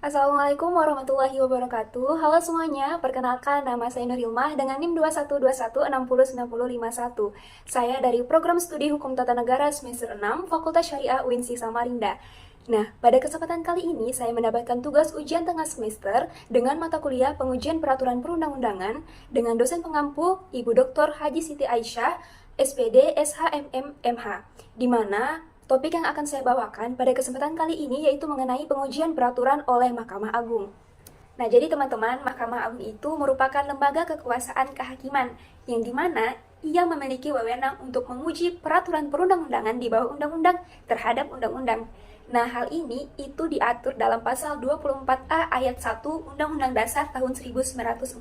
Assalamualaikum warahmatullahi wabarakatuh. Halo semuanya, perkenalkan nama saya Nur Hilmah dengan NIM 2121609051. Saya dari Program Studi Hukum Tata Negara semester 6, Fakultas Syariah UINSI Samarinda. Nah, pada kesempatan kali ini saya mendapatkan tugas ujian tengah semester dengan mata kuliah pengujian peraturan perundang-undangan dengan dosen pengampu Ibu Dr. Haji Siti Aisyah, SPD SHMM MH, di mana topik yang akan saya bawakan pada kesempatan kali ini yaitu mengenai pengujian peraturan oleh Mahkamah Agung. Nah, jadi teman-teman, Mahkamah Agung itu merupakan lembaga kekuasaan kehakiman yang dimana ia memiliki wewenang untuk menguji peraturan perundang-undangan di bawah undang-undang terhadap undang-undang. Nah, hal ini itu diatur dalam pasal 24A ayat 1 Undang-Undang Dasar tahun 1945.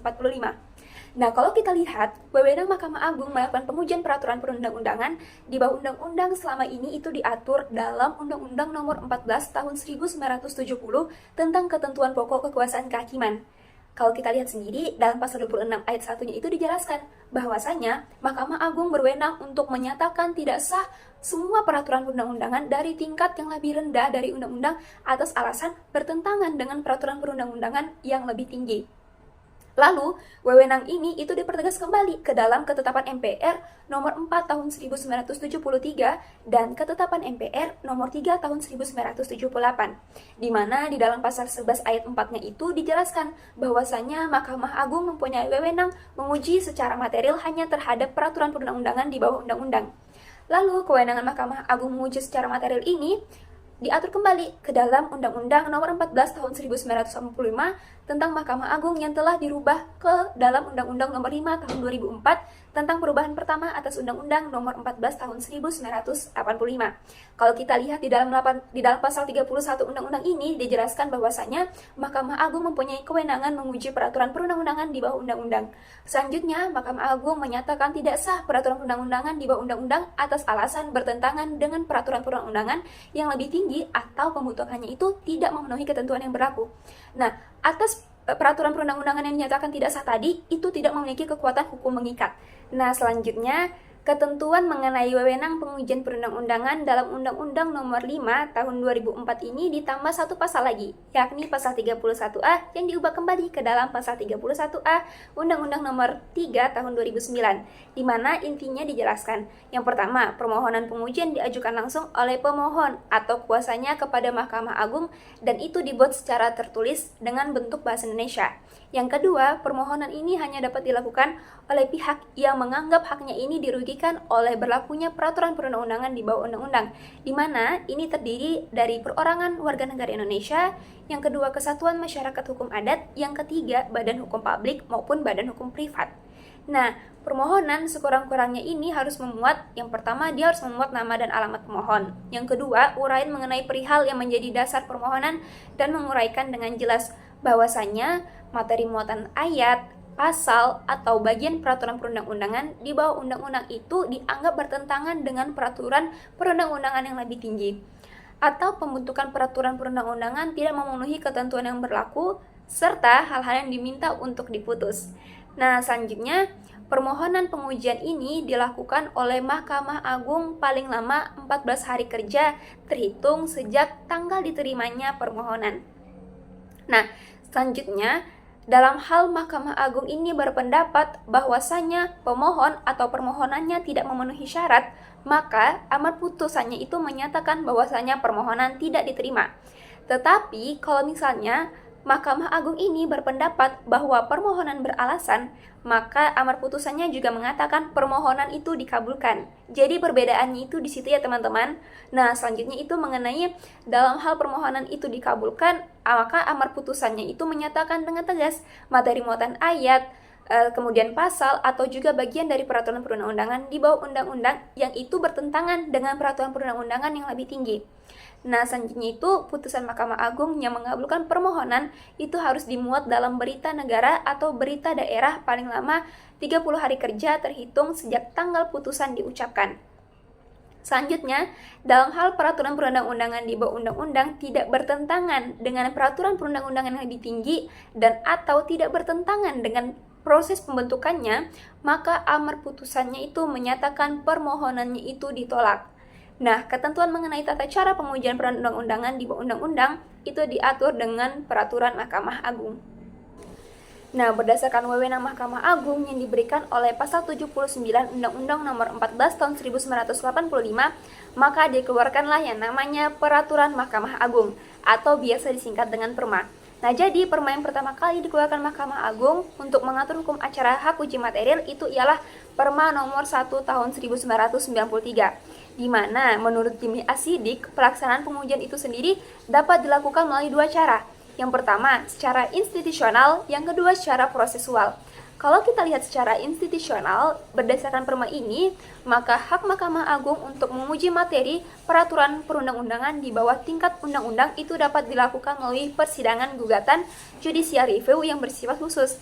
Nah, kalau kita lihat, wewenang Mahkamah Agung melakukan pengujian peraturan perundang-undangan di bawah undang-undang selama ini itu diatur dalam Undang-Undang Nomor 14 Tahun 1970 tentang ketentuan pokok kekuasaan kehakiman. Kalau kita lihat sendiri, dalam pasal 26 ayat 1-nya itu dijelaskan bahwasanya Mahkamah Agung berwenang untuk menyatakan tidak sah semua peraturan perundang-undangan dari tingkat yang lebih rendah dari undang-undang atas alasan bertentangan dengan peraturan perundang-undangan yang lebih tinggi. Lalu, wewenang ini itu dipertegas kembali ke dalam Ketetapan MPR nomor 4 tahun 1973 dan Ketetapan MPR nomor 3 tahun 1978, di mana di dalam pasal 11 ayat 4-nya itu dijelaskan bahwasanya Mahkamah Agung mempunyai wewenang menguji secara material hanya terhadap peraturan perundang-undangan di bawah undang-undang. Lalu, kewenangan Mahkamah Agung menguji secara material ini diatur kembali ke dalam Undang-Undang Nomor 14 Tahun 1985 tentang Mahkamah Agung yang telah dirubah ke dalam Undang-Undang Nomor 5 Tahun 2004 tentang perubahan pertama atas Undang-Undang Nomor 14 Tahun 1985. Kalau kita lihat di dalam pasal 31 Undang-Undang ini dijelaskan bahwasanya Mahkamah Agung mempunyai kewenangan menguji peraturan perundang-undangan di bawah undang-undang. Selanjutnya, Mahkamah Agung menyatakan tidak sah peraturan perundang-undangan di bawah undang-undang atas alasan bertentangan dengan peraturan perundang-undangan yang lebih tinggi atau pembutuhannya itu tidak memenuhi ketentuan yang berlaku. Nah, atas peraturan perundang-undangan yang dinyatakan tidak sah tadi itu tidak memiliki kekuatan hukum mengikat. Nah, selanjutnya ketentuan mengenai wewenang pengujian perundang-undangan dalam Undang-Undang Nomor 5 Tahun 2004 ini ditambah satu pasal lagi, yakni pasal 31A yang diubah kembali ke dalam pasal 31A Undang-Undang Nomor 3 Tahun 2009, di mana intinya dijelaskan. Yang pertama, permohonan pengujian diajukan langsung oleh pemohon atau kuasanya kepada Mahkamah Agung dan itu dibuat secara tertulis dengan bentuk bahasa Indonesia. Yang kedua, permohonan ini hanya dapat dilakukan oleh pihak yang menganggap haknya ini dirugikan oleh berlakunya peraturan perundang-undangan di bawah undang-undang, di mana ini terdiri dari perorangan warga negara Indonesia, yang kedua kesatuan masyarakat hukum adat, yang ketiga badan hukum publik maupun badan hukum privat. Nah, permohonan sekurang-kurangnya ini harus memuat, yang pertama dia harus memuat nama dan alamat pemohon. Yang kedua, uraian mengenai perihal yang menjadi dasar permohonan dan menguraikan dengan jelas bahwasanya materi muatan ayat, pasal, atau bagian peraturan perundang-undangan di bawah undang-undang itu dianggap bertentangan dengan peraturan perundang-undangan yang lebih tinggi, atau pembentukan peraturan perundang-undangan tidak memenuhi ketentuan yang berlaku, serta hal-hal yang diminta untuk diputus. Nah, selanjutnya, permohonan pengujian ini dilakukan oleh Mahkamah Agung paling lama 14 hari kerja terhitung sejak tanggal diterimanya permohonan. Nah, selanjutnya, dalam hal Mahkamah Agung ini berpendapat bahwasanya pemohon atau permohonannya tidak memenuhi syarat, maka amar putusannya itu menyatakan bahwasanya permohonan tidak diterima. Tetapi kalau misalnya Mahkamah Agung ini berpendapat bahwa permohonan beralasan, maka amar putusannya juga mengatakan permohonan itu dikabulkan. Jadi perbedaannya itu di situ ya teman-teman. Nah, selanjutnya itu mengenai dalam hal permohonan itu dikabulkan, maka amar putusannya itu menyatakan dengan tegas materi muatan ayat, kemudian pasal atau juga bagian dari peraturan perundang-undangan di bawah undang-undang yang itu bertentangan dengan peraturan perundang-undangan yang lebih tinggi. Nah, selanjutnya itu putusan Mahkamah Agung yang mengabulkan permohonan itu harus dimuat dalam berita negara atau berita daerah paling lama 30 hari kerja terhitung sejak tanggal putusan diucapkan. Selanjutnya, dalam hal peraturan perundang-undangan di bawah undang-undang tidak bertentangan dengan peraturan perundang-undangan yang lebih tinggi dan atau tidak bertentangan dengan proses pembentukannya, maka amar putusannya itu menyatakan permohonannya itu ditolak. Nah, ketentuan mengenai tata cara pengujian perundang-undangan di bawah undang-undang itu diatur dengan peraturan Mahkamah Agung. Nah, berdasarkan wewenang Mahkamah Agung yang diberikan oleh Pasal 79 Undang-Undang Nomor 14 Tahun 1985, maka dikeluarkanlah yang namanya Peraturan Mahkamah Agung atau biasa disingkat dengan Perma. Nah, jadi Perma yang pertama kali dikeluarkan Mahkamah Agung untuk mengatur hukum acara hak uji material itu ialah Perma Nomor 1 Tahun 1993, di mana menurut Jimmy Asidik, pelaksanaan pengujian itu sendiri dapat dilakukan melalui dua cara. Yang pertama, secara institusional, yang kedua secara prosesual. Kalau kita lihat secara institusional, berdasarkan Perma ini, maka hak Mahkamah Agung untuk menguji materi peraturan perundang-undangan di bawah tingkat undang-undang itu dapat dilakukan melalui persidangan gugatan judicial review yang bersifat khusus.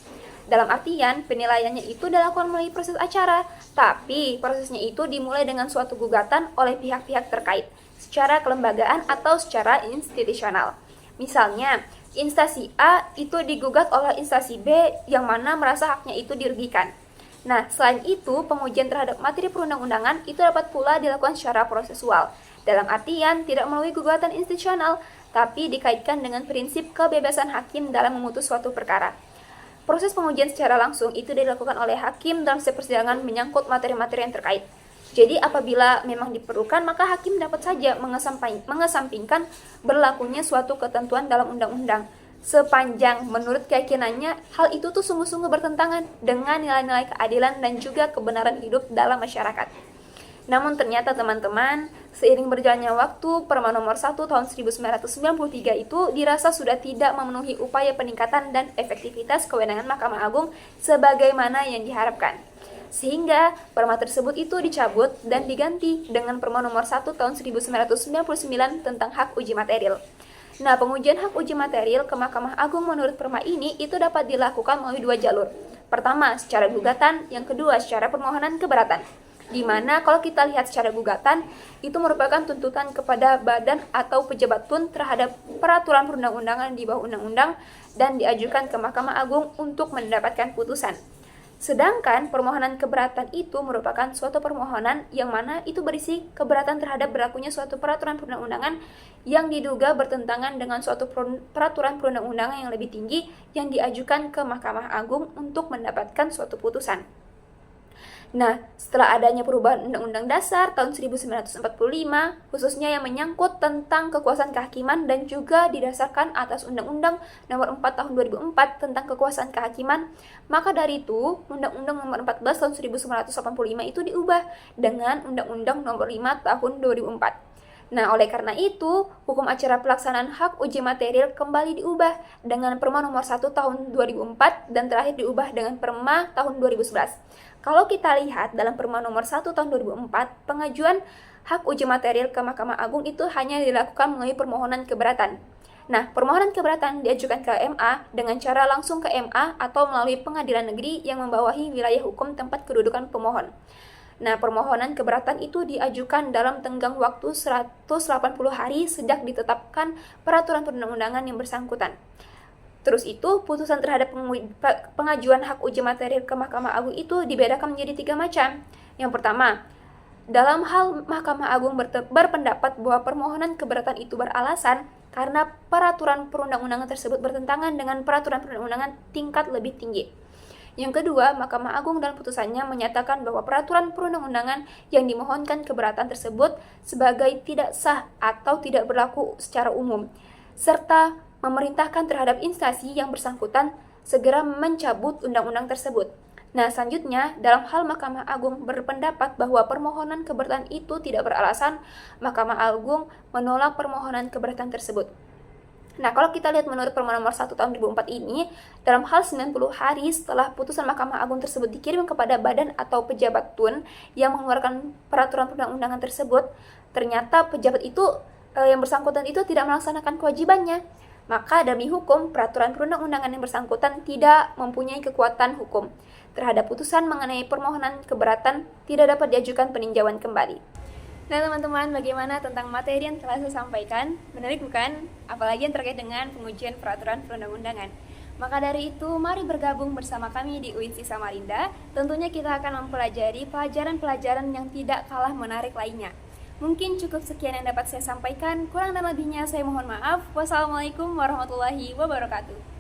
Dalam artian, penilaiannya itu dilakukan melalui proses acara, tapi prosesnya itu dimulai dengan suatu gugatan oleh pihak-pihak terkait, secara kelembagaan atau secara institusional. Misalnya, instansi A itu digugat oleh instansi B yang mana merasa haknya itu dirugikan. Nah, selain itu, pengujian terhadap materi perundang-undangan itu dapat pula dilakukan secara prosesual. Dalam artian, tidak melalui gugatan institusional, tapi dikaitkan dengan prinsip kebebasan hakim dalam memutus suatu perkara. Proses pengujian secara langsung itu dilakukan oleh hakim dalam setiap persidangan menyangkut materi-materi yang terkait. Jadi apabila memang diperlukan, maka hakim dapat saja mengesampingkan berlakunya suatu ketentuan dalam undang-undang, sepanjang menurut keyakinannya hal itu tuh sungguh-sungguh bertentangan dengan nilai-nilai keadilan dan juga kebenaran hidup dalam masyarakat. Namun ternyata teman-teman, seiring berjalannya waktu, Perma Nomor 1 Tahun 1993 itu dirasa sudah tidak memenuhi upaya peningkatan dan efektivitas kewenangan Mahkamah Agung sebagaimana yang diharapkan. Sehingga Perma tersebut itu dicabut dan diganti dengan Perma Nomor 1 Tahun 1999 tentang hak uji material. Nah, pengujian hak uji material ke Mahkamah Agung menurut Perma ini itu dapat dilakukan melalui dua jalur. Pertama, secara gugatan, yang kedua secara permohonan keberatan. Di mana kalau kita lihat secara gugatan, itu merupakan tuntutan kepada badan atau pejabat tun terhadap peraturan perundang-undangan di bawah undang-undang dan diajukan ke Mahkamah Agung untuk mendapatkan putusan. Sedangkan permohonan keberatan itu merupakan suatu permohonan yang mana itu berisi keberatan terhadap berlakunya suatu peraturan perundang-undangan yang diduga bertentangan dengan suatu peraturan perundang-undangan yang lebih tinggi yang diajukan ke Mahkamah Agung untuk mendapatkan suatu putusan. Nah, setelah adanya perubahan Undang-Undang Dasar tahun 1945, khususnya yang menyangkut tentang kekuasaan kehakiman dan juga didasarkan atas Undang-Undang Nomor 4 Tahun 2004 tentang kekuasaan kehakiman, maka dari itu Undang-Undang Nomor 14 Tahun 1985 itu diubah dengan Undang-Undang Nomor 5 Tahun 2004. Nah, oleh karena itu, hukum acara pelaksanaan hak uji material kembali diubah dengan Perma Nomor 1 Tahun 2004 dan terakhir diubah dengan Perma Tahun 2011. Kalau kita lihat dalam Perma Nomor 1 Tahun 2004, pengajuan hak uji material ke Mahkamah Agung itu hanya dilakukan melalui permohonan keberatan. Nah, permohonan keberatan diajukan ke MA dengan cara langsung ke MA atau melalui pengadilan negeri yang membawahi wilayah hukum tempat kedudukan pemohon. Nah, permohonan keberatan itu diajukan dalam tenggang waktu 180 hari sejak ditetapkan peraturan perundang-undangan yang bersangkutan. Terus itu, putusan terhadap pengajuan hak uji material ke Mahkamah Agung itu dibedakan menjadi 3 macam. Yang pertama, dalam hal Mahkamah Agung berpendapat bahwa permohonan keberatan itu beralasan karena peraturan perundang-undangan tersebut bertentangan dengan peraturan perundang-undangan tingkat lebih tinggi. Yang kedua, Mahkamah Agung dalam putusannya menyatakan bahwa peraturan perundang-undangan yang dimohonkan keberatan tersebut sebagai tidak sah atau tidak berlaku secara umum, serta memerintahkan terhadap instansi yang bersangkutan segera mencabut undang-undang tersebut. Nah, selanjutnya, dalam hal Mahkamah Agung berpendapat bahwa permohonan keberatan itu tidak beralasan, Mahkamah Agung menolak permohonan keberatan tersebut. Nah, kalau kita lihat menurut Perma Nomor 1 Tahun 2004 ini, dalam hal 90 hari setelah putusan Mahkamah Agung tersebut dikirim kepada badan atau pejabat tun yang mengeluarkan peraturan perundang-undangan tersebut, ternyata pejabat itu yang bersangkutan itu tidak melaksanakan kewajibannya. Maka demi hukum, peraturan perundang-undangan yang bersangkutan tidak mempunyai kekuatan hukum. Terhadap putusan mengenai permohonan keberatan tidak dapat diajukan peninjauan kembali. Nah teman-teman, bagaimana tentang materi yang telah saya sampaikan? Menarik bukan? Apalagi yang terkait dengan pengujian peraturan perundang-undangan. Maka dari itu, mari bergabung bersama kami di UINSI Samarinda. Tentunya kita akan mempelajari pelajaran-pelajaran yang tidak kalah menarik lainnya. Mungkin cukup sekian yang dapat saya sampaikan. Kurang dan lebihnya saya mohon maaf. Wassalamualaikum warahmatullahi wabarakatuh.